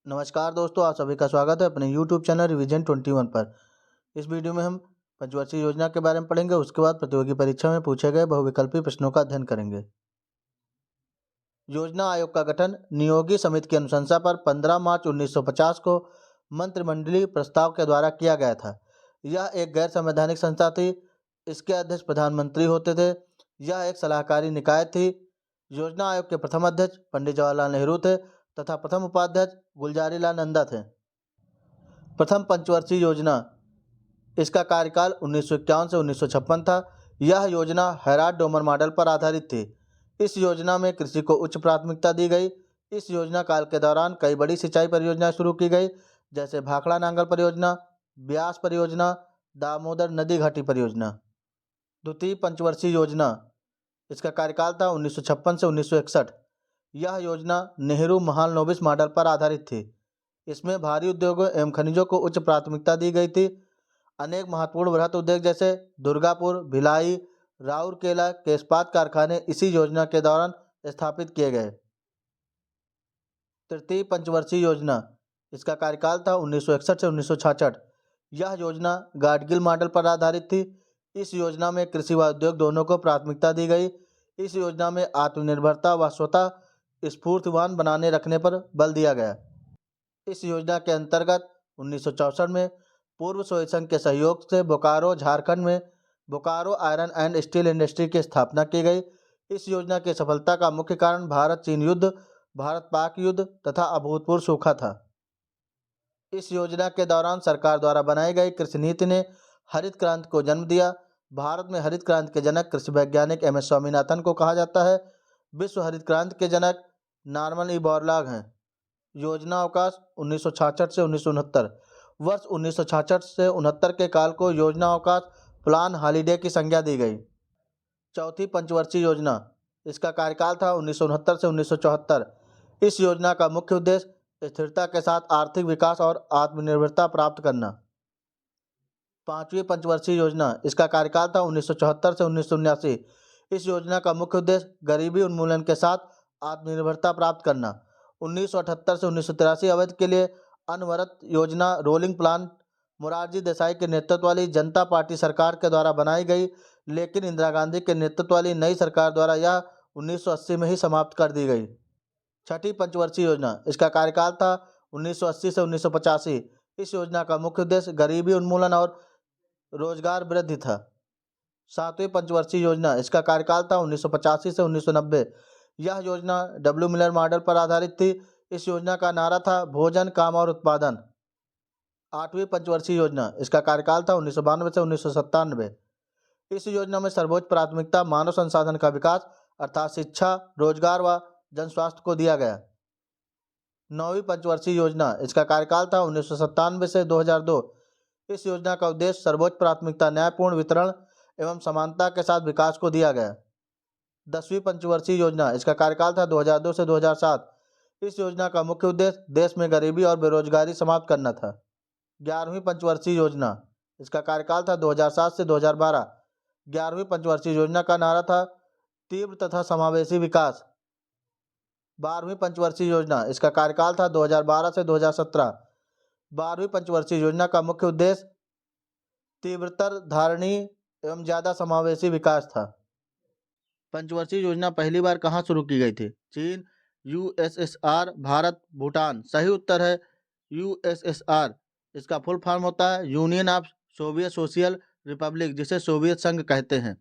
नमस्कार दोस्तों, आप सभी का स्वागत है अपने YouTube चैनल रिवीजन 21 पर। इस वीडियो में हम पंचवर्षीय योजना के बारे में पढ़ेंगे। उसके बाद प्रतियोगी परीक्षा में पूछे गए बहुविकल्पी प्रश्नों का अध्ययन करेंगे। योजना आयोग का गठन नियोगी समिति की अनुशंसा पर 15 मार्च 1950 को मंत्रिमंडलीय प्रस्ताव के द्वारा किया गया था। यह एक गैर संवैधानिक संस्था थी। इसके अध्यक्ष प्रधानमंत्री होते थे। यह एक सलाहकारी निकाय थी। योजना आयोग के प्रथम अध्यक्ष पंडित जवाहरलाल नेहरू थे तथा प्रथम उपाध्यक्ष गुलजारीलाल नंदा थे। प्रथम पंचवर्षीय योजना, इसका कार्यकाल 1951 से 1956 था। यह योजना हैराड डोमर मॉडल पर आधारित थी। इस योजना में कृषि को उच्च प्राथमिकता दी गई। इस योजना काल के दौरान कई बड़ी सिंचाई परियोजनाएं शुरू की गई, जैसे भाखड़ा नांगल परियोजना, ब्यास परियोजना, दामोदर नदी घाटी परियोजना। द्वितीय पंचवर्षीय योजना, इसका कार्यकाल था 1956 से 1961। यह योजना नेहरू महालनोबिस मॉडल पर आधारित थी। इसमें भारी उद्योगों एवं खनिजों को उच्च प्राथमिकता दी गई थी। अनेक महत्वपूर्ण वृहत उद्योग जैसे दुर्गापुर, भिलाई, राउरकेला के इस्पात कारखाने इसी योजना के दौरान स्थापित किए गए। तृतीय पंचवर्षीय योजना, इसका कार्यकाल था 1961 से 1966। यह योजना गाडगिल मॉडल पर आधारित थी। इस योजना में कृषि व उद्योग दोनों को प्राथमिकता दी गई। इस योजना में आत्मनिर्भरता व स्वतः स्फूर्तिवान बनाने रखने पर बल दिया गया। इस योजना के अंतर्गत 1964 में पूर्व सोवियत संघ के सहयोग से बोकारो, झारखंड में Bokaro iron and steel industry की स्थापना की गई। इस योजना की सफलता का मुख्य कारण भारत चीन युद्ध, भारत पाक युद्ध तथा अभूतपूर्व सूखा था। इस योजना के दौरान सरकार द्वारा बनाई गई कृषि नीति ने हरित क्रांति को जन्म दिया। भारत में हरित क्रांति के जनक कृषि वैज्ञानिक एम एस स्वामीनाथन को कहा जाता है। विश्व हरित क्रांति के जनक नॉर्मन ई बोरलॉग हैं। योजना अवकाश 1966 से 1969। वर्ष 1966 से 69 के काल को योजना अवकाश प्लान हॉलीडे की संज्ञा दी गई। चौथी पंचवर्षीय योजना, इसका कार्यकाल था 1969 से 1974। इस योजना का मुख्य उद्देश्य स्थिरता के साथ आर्थिक विकास और आत्मनिर्भरता प्राप्त करना। पांचवी पंचवर्षीय योजना, इसका कार्यकाल था 1974 से 1979। इस योजना का मुख्य उद्देश्य गरीबी उन्मूलन के साथ आत्मनिर्भरता प्राप्त करना। 1978 से 1983 अवधि के लिए अनवरत योजना रोलिंग प्लान मोरारजी देसाई के नेतृत्व वाली जनता पार्टी सरकार के द्वारा बनाई गई, लेकिन इंदिरा गांधी के नेतृत्व वाली नई सरकार द्वारा यह 1980 में ही समाप्त कर दी गई। छठी पंचवर्षीय योजना, इसका कार्यकाल था 1980 से 1985। इस योजना का मुख्य उद्देश्य गरीबी उन्मूलन और रोजगार वृद्धि था। सातवीं पंचवर्षीय योजना, इसका कार्यकाल था 1985 से 1990। यह योजना डब्ल्यू मिलर मॉडल पर आधारित थी। इस योजना का नारा था भोजन, काम और उत्पादन। आठवीं पंचवर्षीय योजना, इसका कार्यकाल था 1992 से 1997। इस योजना में सर्वोच्च प्राथमिकता मानव संसाधन का विकास अर्थात शिक्षा, रोजगार व जन स्वास्थ्य को दिया गया। नौवीं पंचवर्षीय योजना, इसका कार्यकाल था 1997 से 2002। इस योजना का उद्देश्य सर्वोच्च प्राथमिकता न्यायपूर्ण वितरण एवं समानता के साथ विकास को दिया गया। 10वीं पंचवर्षीय योजना, इसका कार्यकाल था 2002 से 2007। इस योजना का मुख्य उद्देश्य देश में गरीबी और बेरोजगारी समाप्त करना था। 11वीं पंचवर्षीय योजना, इसका कार्यकाल था 2007 से 2012। 11वीं पंचवर्षीय योजना का नारा था तीव्र तथा समावेशी विकास। 12वीं पंचवर्षीय योजना, इसका कार्यकाल था 2012 से 2017। 12वीं पंचवर्षीय योजना का मुख्य उद्देश्य तीव्रतर, धारणीय एवं ज़्यादा समावेशी विकास था। पंचवर्षीय योजना पहली बार कहाँ शुरू की गई थी? चीन, यूएसएसआर, भारत, भूटान। सही उत्तर है यूएसएसआर। इसका फुल फॉर्म होता है union of Soviet social Republic, जिसे सोवियत संघ कहते हैं।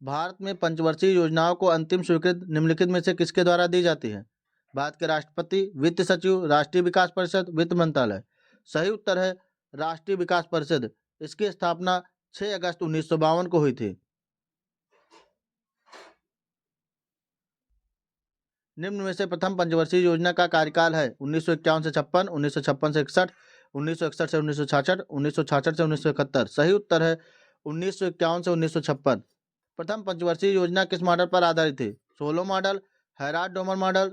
भारत में पंचवर्षीय योजनाओं को अंतिम स्वीकृति निम्नलिखित में से किसके द्वारा दी जाती है? भारत के राष्ट्रपति, वित्त सचिव, राष्ट्रीय विकास परिषद, वित्त मंत्रालय। सही उत्तर है राष्ट्रीय विकास परिषद। इसकी स्थापना 6 अगस्त 1952 को हुई थी। निम्न में से प्रथम पंचवर्षीय योजना का कार्यकाल है 1951 से 56, 1956 से 61, 1961 से 1966, 1966 से 1971। सही उत्तर है 1951 से 1956। प्रथम पंचवर्षीय योजना किस मॉडल पर आधारित थी? Solow model, Harrod Domar model,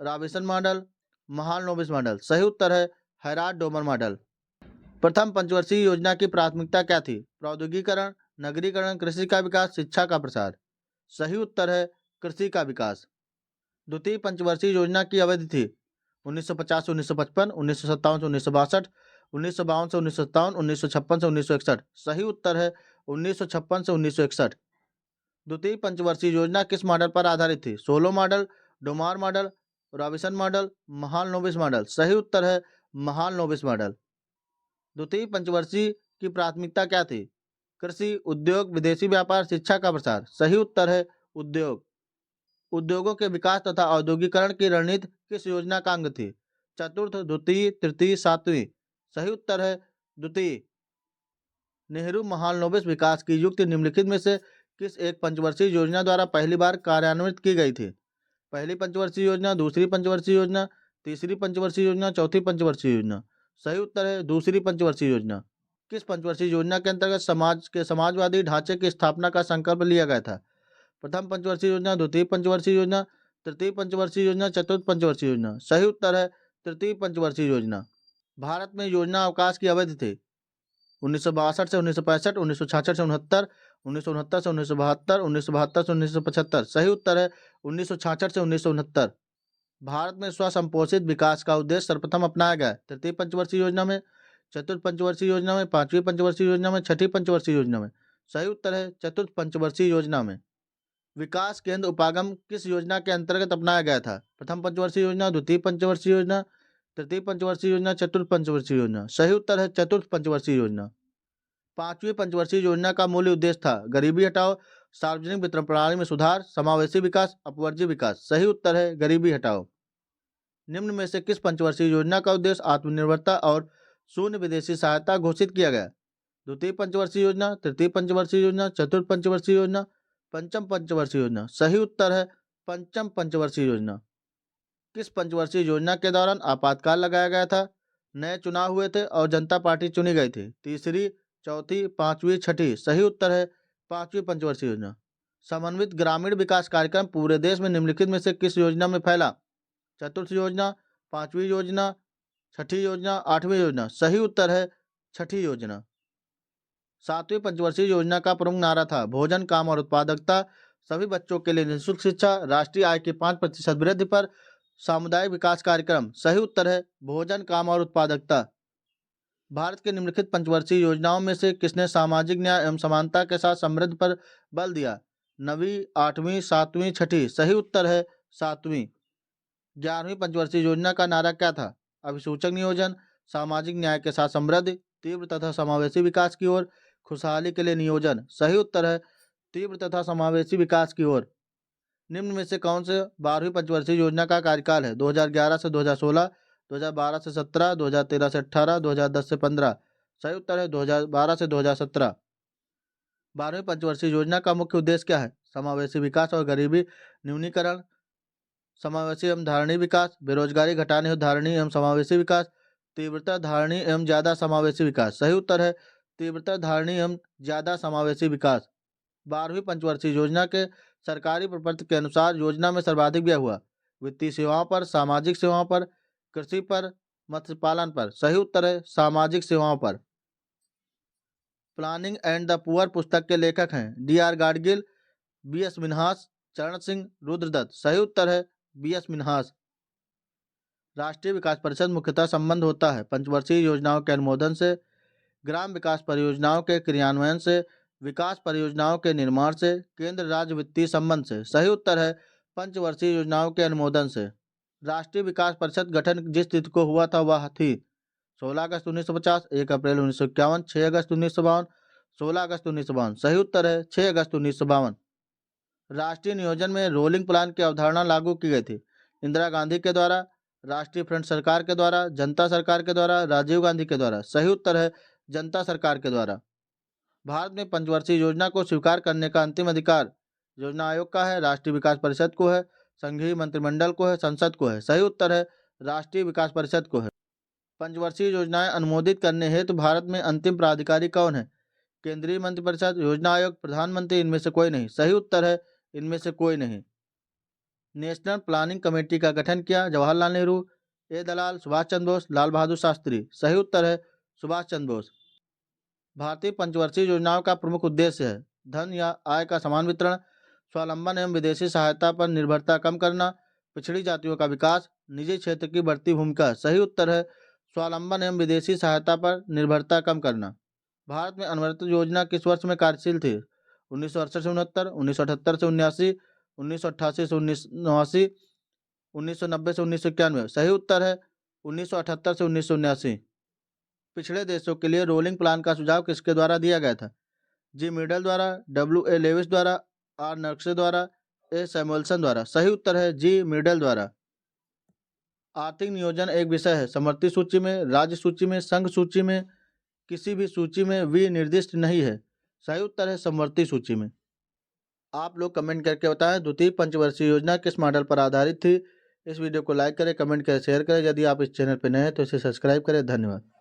Robinson model, Mahalanobis model. सही उत्तर है हैराड डोमर मॉडल। प्रथम पंचवर्षीय योजना की प्राथमिकता क्या थी? प्रौद्योगिकीकरण, नगरीकरण, कृषि का विकास, शिक्षा का प्रसार। सही उत्तर है कृषि का विकास। द्वितीय पंचवर्षीय योजना की अवधि थी 1950 से 1955, 1957 से 1962, 1952 से 1957, 1956 से 1961। सही उत्तर है 1956 से 1961। द्वितीय पंचवर्षीय योजना किस मॉडल पर आधारित थी? Solow model, Domar model, Robison model, Mahalanobis model. सही उत्तर है महालनोबिस मॉडल। द्वितीय पंचवर्षीय की प्राथमिकता क्या थी? कृषि, उद्योग, विदेशी व्यापार, शिक्षा का प्रसार। सही उत्तर है उद्योग। उद्योगों के विकास तथा औद्योगिकरण की रणनीति किस योजना का अंग थी? चतुर्थ, द्वितीय, तृतीय, सातवीं। सही उत्तर है द्वितीय। नेहरू महालनोबिस विकास की युक्ति निम्नलिखित में से किस एक पंचवर्षीय योजना द्वारा पहली बार कार्यान्वित की गई थी? पहली पंचवर्षीय योजना, दूसरी पंचवर्षीय योजना, तीसरी पंचवर्षीय योजना, चौथी पंचवर्षीय योजना। सही उत्तर है दूसरी पंचवर्षीय योजना। किस पंचवर्षीय योजना के अंतर्गत समाजवादी ढांचे की स्थापना का संकल्प लिया गया था? प्रथम पंचवर्षीय योजना, द्वितीय पंचवर्षीय योजना, तृतीय पंचवर्षीय योजना, चतुर्थ पंचवर्षीय योजना। सही उत्तर है तृतीय पंचवर्षीय योजना। भारत में योजना अवकाश की अवधि थी 1962 से 1965, 1966 से 69, 1969 से 1972, 1972 से 1975। सही उत्तर है 1966 से 1969। भारत में स्वसंपोषित विकास का उद्देश्य सर्वप्रथम अपनाया गया तृतीय पंचवर्षीय योजना में, चतुर्थ पंचवर्षीय योजना में, पांचवी पंचवर्षीय योजना में, छठी पंचवर्षीय योजना में। सही उत्तर है चतुर्थ पंचवर्षीय योजना में। विकास केंद्र उपागम किस योजना के अंतर्गत अपनाया गया था? प्रथम पंचवर्षीय योजना, द्वितीय पंचवर्षीय योजना, तृतीय पंचवर्षीय योजना, चतुर्थ पंचवर्षीय योजना। सही उत्तर है चतुर्थ पंचवर्षीय योजना। पांचवी पंचवर्षीय योजना का मूल उद्देश्य था गरीबी हटाओ, सार्वजनिक वितरण प्रणाली में सुधार, समावेशी विकास, अपवर्ज्य विकास। सही उत्तर है गरीबी हटाओ। निम्न में से किस पंचवर्षीय योजना का उद्देश्य आत्मनिर्भरता और शून्य विदेशी सहायता घोषित किया गया? द्वितीय पंचवर्षीय योजना, तृतीय पंचवर्षीय योजना, चतुर्थ पंचवर्षीय योजना, पंचम पंचवर्षीय योजना। सही उत्तर है पंचम पंचवर्षीय योजना। किस पंचवर्षीय योजना के दौरान आपातकाल लगाया गया था? नए चुनाव हुए थे और जनता पार्टी चुनी गई थी। तीसरी, चौथी, पांचवी, छठी। सही उत्तर है पांचवी पंचवर्षीय योजना। समन्वित ग्रामीण विकास कार्यक्रम पूरे देश में निम्नलिखित में से किस योजना में फैला? चतुर्थ योजना, पांचवी योजना, छठी योजना, आठवीं योजना। सही उत्तर है छठी योजना। सातवीं पंचवर्षीय योजना का प्रमुख नारा था भोजन, काम और उत्पादकता, सभी बच्चों के लिए निःशुल्क शिक्षा, राष्ट्रीय आय के 5% वृद्धि पर सामुदायिक विकास कार्यक्रम। सही उत्तर है भोजन, काम और उत्पादकता। भारत के निम्नलिखित पंचवर्षीय योजनाओं में से किसने सामाजिक न्याय एवं समानता के साथ समृद्धि पर बल दिया? नवीं, आठवीं, सातवीं, छठी। सही उत्तर है सातवीं। 11वीं पंचवर्षीय योजना का नारा क्या था? अभिसूचक नियोजन, सामाजिक न्याय के साथ समृद्धि, तीव्र तथा समावेशी विकास की ओर, खुशहाली के लिए नियोजन। सही उत्तर है तीव्र तथा समावेशी विकास की ओर। निम्न में से कौन से 12वीं पंचवर्षीय योजना का कार्यकाल है? 2011 से 2016, 2012 से 17, 2013 से 18, 2010 से 15। सही उत्तर है 2012 से 2017। 12वीं पंचवर्षीय योजना का मुख्य उद्देश्य क्या है? समावेशी विकास और गरीबी न्यूनीकरण, समावेशी एवं धारणीय विकास, बेरोजगारी घटाने हेतु धारणीय एवं समावेशी विकास, तीव्रता धारणीय एवं ज्यादा समावेशी विकास। सही उत्तर है तीव्रता धारणीय एवं ज्यादा समावेशी विकास। 12वीं पंचवर्षीय योजना के सरकारी प्रपत्र के अनुसार योजना में सर्वाधिक व्यय हुआ वित्तीय सेवाओं पर, सामाजिक सेवाओं पर, कृषि पर, मत्स्य पालन पर। सही उत्तर है सामाजिक सेवाओं पर। प्लानिंग एंड द पुअर पुस्तक के लेखक हैं D.R. गाडगिल, B.S. मिन्हास, चरण सिंह, रुद्रदत्त। सही उत्तर है B.S. मिन्हास। राष्ट्रीय विकास परिषद मुख्यतः संबंध होता है पंचवर्षीय योजनाओं के अनुमोदन से, ग्राम विकास परियोजनाओं के क्रियान्वयन से, विकास परियोजनाओं के निर्माण से, केंद्र राज्य वित्तीय संबंध से। सही उत्तर है पंचवर्षीय योजनाओं के अनुमोदन से। राष्ट्रीय विकास परिषद गठन जिस तिथि को हुआ था वह थी 16 अगस्त 1950, 1 अप्रैल 1951, 6 अगस्त 1952, 16 अगस्त 1952। सही उत्तर है 6 अगस्त 1952। राष्ट्रीय नियोजन में रोलिंग प्लान की अवधारणा लागू की गई थी इंदिरा गांधी के द्वारा, राष्ट्रीय फ्रंट सरकार के द्वारा, जनता सरकार के द्वारा, राजीव गांधी के द्वारा। सही उत्तर है जनता सरकार के द्वारा। भारत में पंचवर्षीय योजना को स्वीकार करने का अंतिम अधिकार योजना आयोग का है, राष्ट्रीय विकास परिषद को है, संघीय मंत्रिमंडल को है, संसद को है। सही उत्तर है राष्ट्रीय विकास परिषद को है। पंचवर्षीय योजनाएं अनुमोदित करने हेतु भारत में अंतिम प्राधिकारी कौन है? केंद्रीय मंत्रिपरिषद, योजना आयोग, प्रधानमंत्री। इनमें से कोई नहीं। सही उत्तर है इनमें से कोई नहीं। नेशनल प्लानिंग कमेटी का गठन किया जवाहरलाल नेहरू, ए दलाल, सुभाष चंद्र बोस, लाल बहादुर शास्त्री। सही उत्तर है सुभाष चंद्र बोस। भारतीय पंचवर्षीय योजनाओं का प्रमुख उद्देश्य है धन या आय का समान वितरण, स्वावलंबन एवं विदेशी सहायता पर निर्भरता कम करना, पिछड़ी जातियों का विकास, निजी क्षेत्र की बढ़ती भूमिका। सही उत्तर है स्वावलंबन एवं विदेशी सहायता पर निर्भरता कम करना। भारत में अनवरत योजना किस वर्ष में कार्यशील थी? 1968 से 69, 1978 से 79, 1988 से 1989, 1990 से 1991। सही उत्तर है 1978 से 1979। पिछड़े देशों के लिए रोलिंग प्लान का सुझाव किसके द्वारा दिया गया था? जी मिडल द्वारा, डब्ल्यू ए लेविस द्वारा, आर नक्शे द्वारा, ए सैमुअल्सन द्वारा। सही उत्तर है जी मिडल द्वारा। आर्थिक नियोजन एक विषय है। समवर्ती सूची में, राज्य सूची में, संघ सूची में, किसी भी सूची में विनिर्दिष्ट नहीं है। सही उत्तर है समवर्ती सूची में। आप लोग कमेंट करके बताएं द्वितीय पंचवर्षीय योजना किस मॉडल पर आधारित थी। इस वीडियो को लाइक करें, कमेंट करें, शेयर करें। यदि आप इस चैनल पर नए हैं तो इसे सब्सक्राइब करें। धन्यवाद।